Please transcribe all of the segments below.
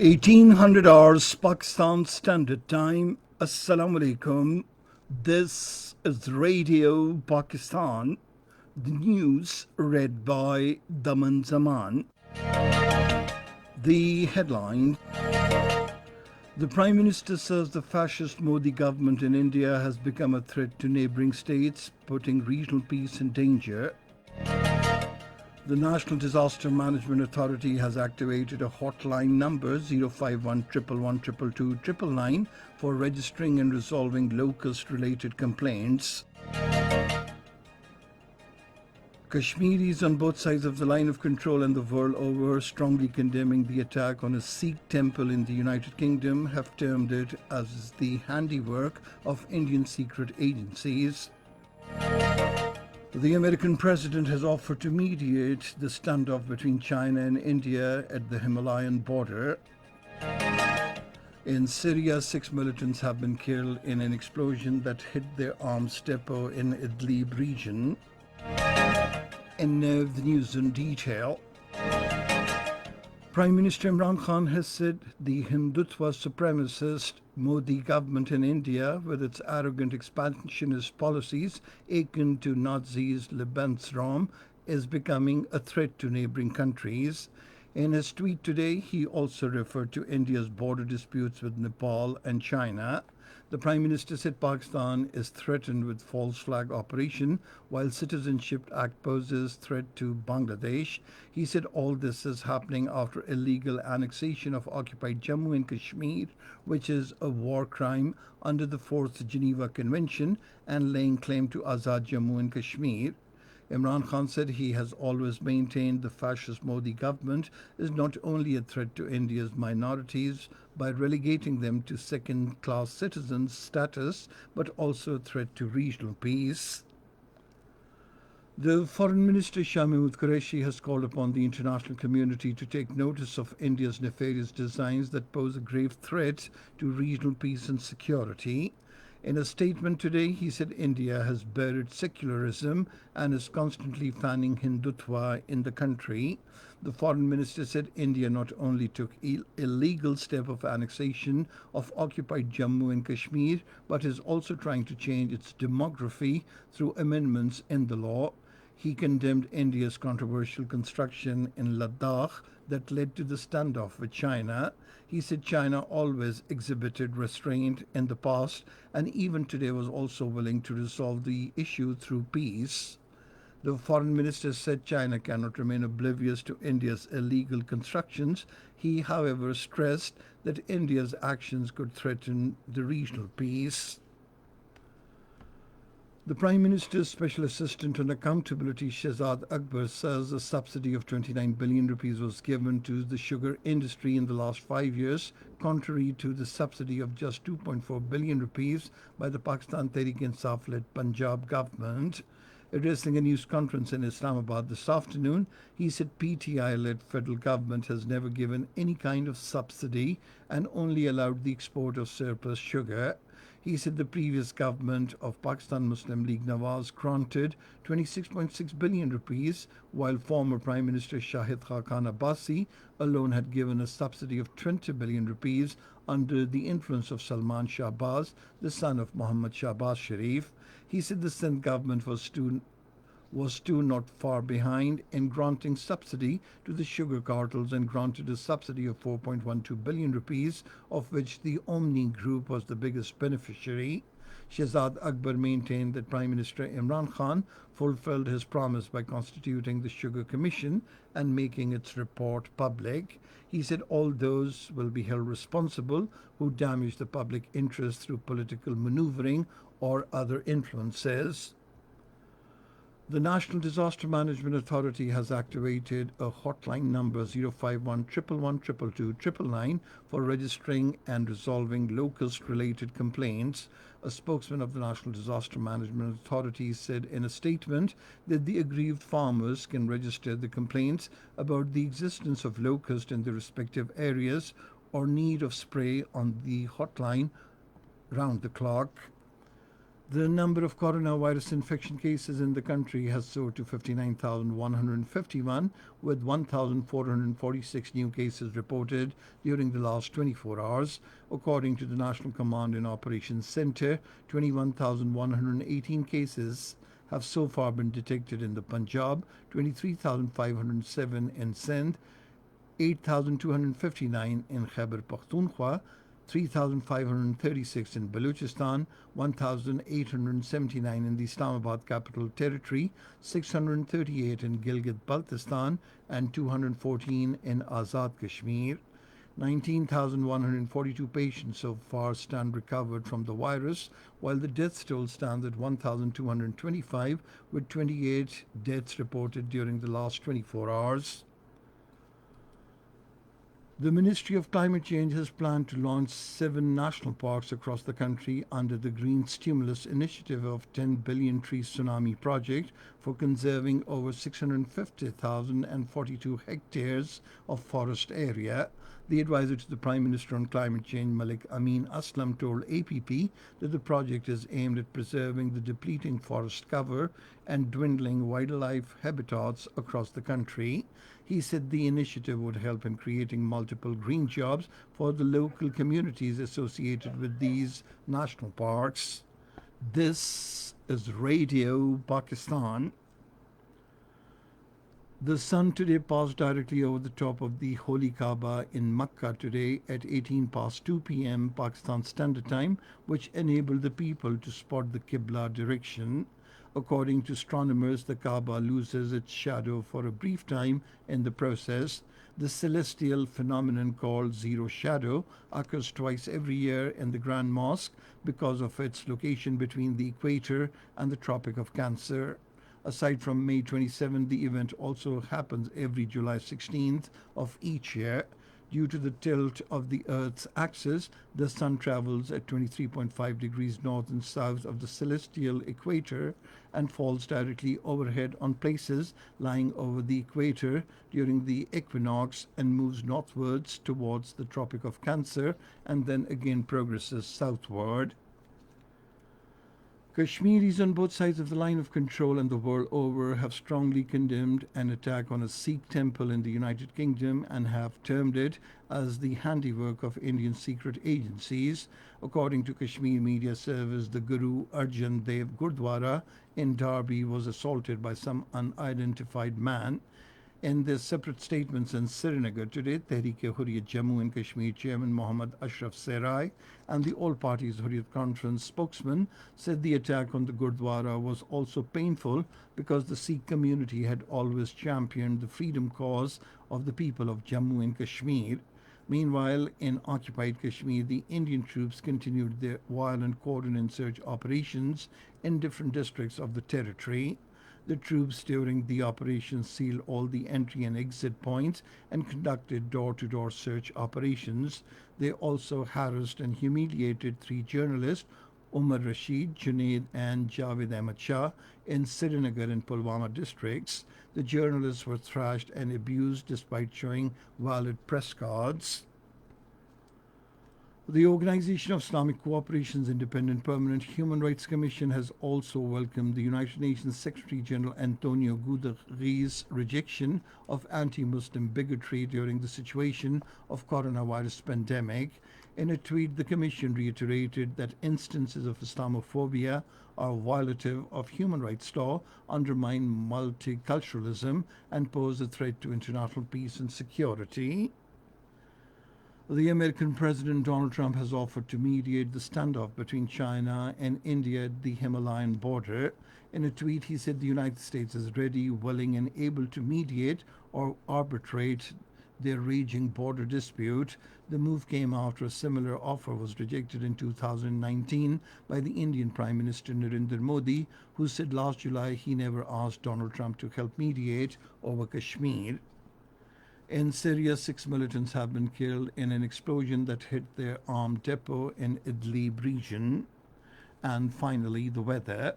1800 hours Pakistan Standard Time. Assalamu alaikum. This is Radio Pakistan. The news read by Daman Zaman. The headline: the Prime Minister says the fascist Modi government in India has become a threat to neighbouring states, putting regional peace in danger. The National Disaster Management Authority has activated a hotline number 051 111 for registering and resolving locust-related complaints. Kashmiris on both sides of the line of control and the world over, strongly condemning the attack on a Sikh temple in the United Kingdom, have termed it as the handiwork of Indian secret agencies. The American president has offered to mediate the standoff between China and India at the Himalayan border. In Syria, 6 militants have been killed in an explosion that hit their arms depot in Idlib region. And now the news in detail. Prime Minister Imran Khan has said the Hindutva supremacist Modi government in India, with its arrogant expansionist policies akin to Nazis' Lebensraum, is becoming a threat to neighbouring countries. In his tweet today, he also referred to India's border disputes with Nepal and China. The Prime Minister said Pakistan is threatened with false flag operation while Citizenship Act poses threat to Bangladesh. He said all this is happening after illegal annexation of occupied Jammu and Kashmir, which is a war crime under the Fourth Geneva Convention, and laying claim to Azad Jammu and Kashmir. Imran Khan said he has always maintained the fascist Modi government is not only a threat to India's minorities by relegating them to second-class citizens status, but also a threat to regional peace. The Foreign Minister Shah Mahmood Qureshi has called upon the international community to take notice of India's nefarious designs that pose a grave threat to regional peace and security. In a statement today, he said India has buried secularism and is constantly fanning Hindutva in the country. The foreign minister said India not only took illegal step of annexation of occupied Jammu and Kashmir, but is also trying to change its demography through amendments in the law. He condemned India's controversial construction in Ladakh that led to the standoff with China. He said China always exhibited restraint in the past and even today was also willing to resolve the issue through peace. The foreign minister said China cannot remain oblivious to India's illegal constructions. He, however, stressed that India's actions could threaten the regional peace. The Prime Minister's Special Assistant on Accountability, Shahzad Akbar, says a subsidy of 29 billion rupees was given to the sugar industry in the last 5 years, contrary to the subsidy of just 2.4 billion rupees by the Pakistan Tehreek-e-Insaf-led Punjab government. Addressing a news conference in Islamabad this afternoon, he said PTI-led federal government has never given any kind of subsidy and only allowed the export of surplus sugar. He said the previous government of Pakistan Muslim League Nawaz granted 26.6 billion rupees, while former Prime Minister Shahid Khan Abbasi alone had given a subsidy of 20 billion rupees under the influence of Salman Shahbaz, the son of Muhammad Shahbaz Sharif. He said the Sindh government was too not far behind in granting subsidy to the sugar cartels and granted a subsidy of 4.12 billion rupees, of which the Omni Group was the biggest beneficiary. Shahzad Akbar maintained that Prime Minister Imran Khan fulfilled his promise by constituting the Sugar Commission and making its report public. He said all those will be held responsible who damage the public interest through political maneuvering or other influences. The National Disaster Management Authority has activated a hotline number 051 111 for registering and resolving locust-related complaints. A spokesman of the National Disaster Management Authority said in a statement that the aggrieved farmers can register the complaints about the existence of locust in their respective areas or need of spray on the hotline round the clock. The number of coronavirus infection cases in the country has soared to 59,151, with 1,446 new cases reported during the last 24 hours. According to the National Command and Operations Center, 21,118 cases have so far been detected in the Punjab, 23,507 in Sindh, 8,259 in Khyber Pakhtunkhwa, 3,536 in Balochistan, 1,879 in the Islamabad Capital Territory, 638 in Gilgit-Baltistan, and 214 in Azad Kashmir. 19,142 patients so far stand recovered from the virus, while the death toll stands at 1,225, with 28 deaths reported during the last 24 hours. The Ministry of Climate Change has planned to launch 7 national parks across the country under the Green Stimulus Initiative of 10 Billion Tree Tsunami Project for conserving over 650,042 hectares of forest area. The advisor to the Prime Minister on Climate Change, Malik Amin Aslam, told APP that the project is aimed at preserving the depleting forest cover and dwindling wildlife habitats across the country. He said the initiative would help in creating multiple green jobs for the local communities associated with these national parks. This is Radio Pakistan. The sun today passed directly over the top of the Holy Kaaba in Makkah today at 18 past 2 p.m. Pakistan Standard Time, which enabled the people to spot the Qibla direction. According to astronomers, the Kaaba loses its shadow for a brief time in the process. The celestial phenomenon called zero shadow occurs twice every year in the Grand Mosque because of its location between the equator and the Tropic of Cancer. Aside from May 27th, the event also happens every July 16th of each year. Due to the tilt of the Earth's axis, the Sun travels at 23.5 degrees north and south of the celestial equator and falls directly overhead on places lying over the equator during the equinox and moves northwards towards the Tropic of Cancer and then again progresses southward. Kashmiris on both sides of the line of control and the world over have strongly condemned an attack on a Sikh temple in the United Kingdom and have termed it as the handiwork of Indian secret agencies. According to Kashmir Media Service, the Guru Arjan Dev Gurdwara in Derby was assaulted by some unidentified man. In their separate statements in Srinagar today, Tehreek-e-Hurriyat Jammu and Kashmir Chairman Mohammad Ashraf Serai and the All Parties Hurriyat Conference spokesman said the attack on the Gurdwara was also painful because the Sikh community had always championed the freedom cause of the people of Jammu and Kashmir. Meanwhile, in occupied Kashmir, the Indian troops continued their violent cordon search operations in different districts of the territory. The troops during the operation sealed all the entry and exit points and conducted door-to-door search operations. They also harassed and humiliated 3 journalists, Umar Rashid, Junaid and Javed Ahmad Shah, in Srinagar and Pulwama districts. The journalists were thrashed and abused despite showing valid press cards. The Organization of Islamic Cooperation's Independent Permanent Human Rights Commission has also welcomed the United Nations Secretary General Antonio Guterres' rejection of anti-Muslim bigotry during the situation of coronavirus pandemic. In a tweet, the Commission reiterated that instances of Islamophobia are violative of human rights law, undermine multiculturalism, and pose a threat to international peace and security. The American President Donald Trump has offered to mediate the standoff between China and India at the Himalayan border. In a tweet, he said the United States is ready, willing, and able to mediate or arbitrate their raging border dispute. The move came after a similar offer was rejected in 2019 by the Indian Prime Minister Narendra Modi, who said last July he never asked Donald Trump to help mediate over Kashmir. In Syria, 6 militants have been killed in an explosion that hit their armed depot in Idlib region. And finally, the weather.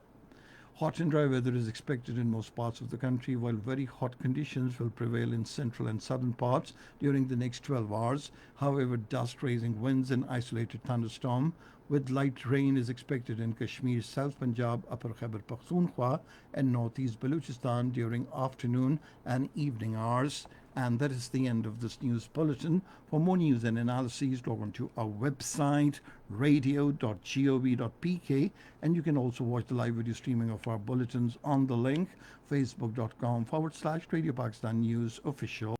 Hot and dry weather is expected in most parts of the country, while very hot conditions will prevail in central and southern parts during the next 12 hours. However, dust raising winds and isolated thunderstorm with light rain is expected in Kashmir, South Punjab, Upper Khyber Pakhtunkhwa, and northeast Balochistan during afternoon and evening hours. And that is the end of this news bulletin. For more news and analyses, log on to our website, radio.gov.pk, and you can also watch the live video streaming of our bulletins on the link, facebook.com/Radio Pakistan News Official.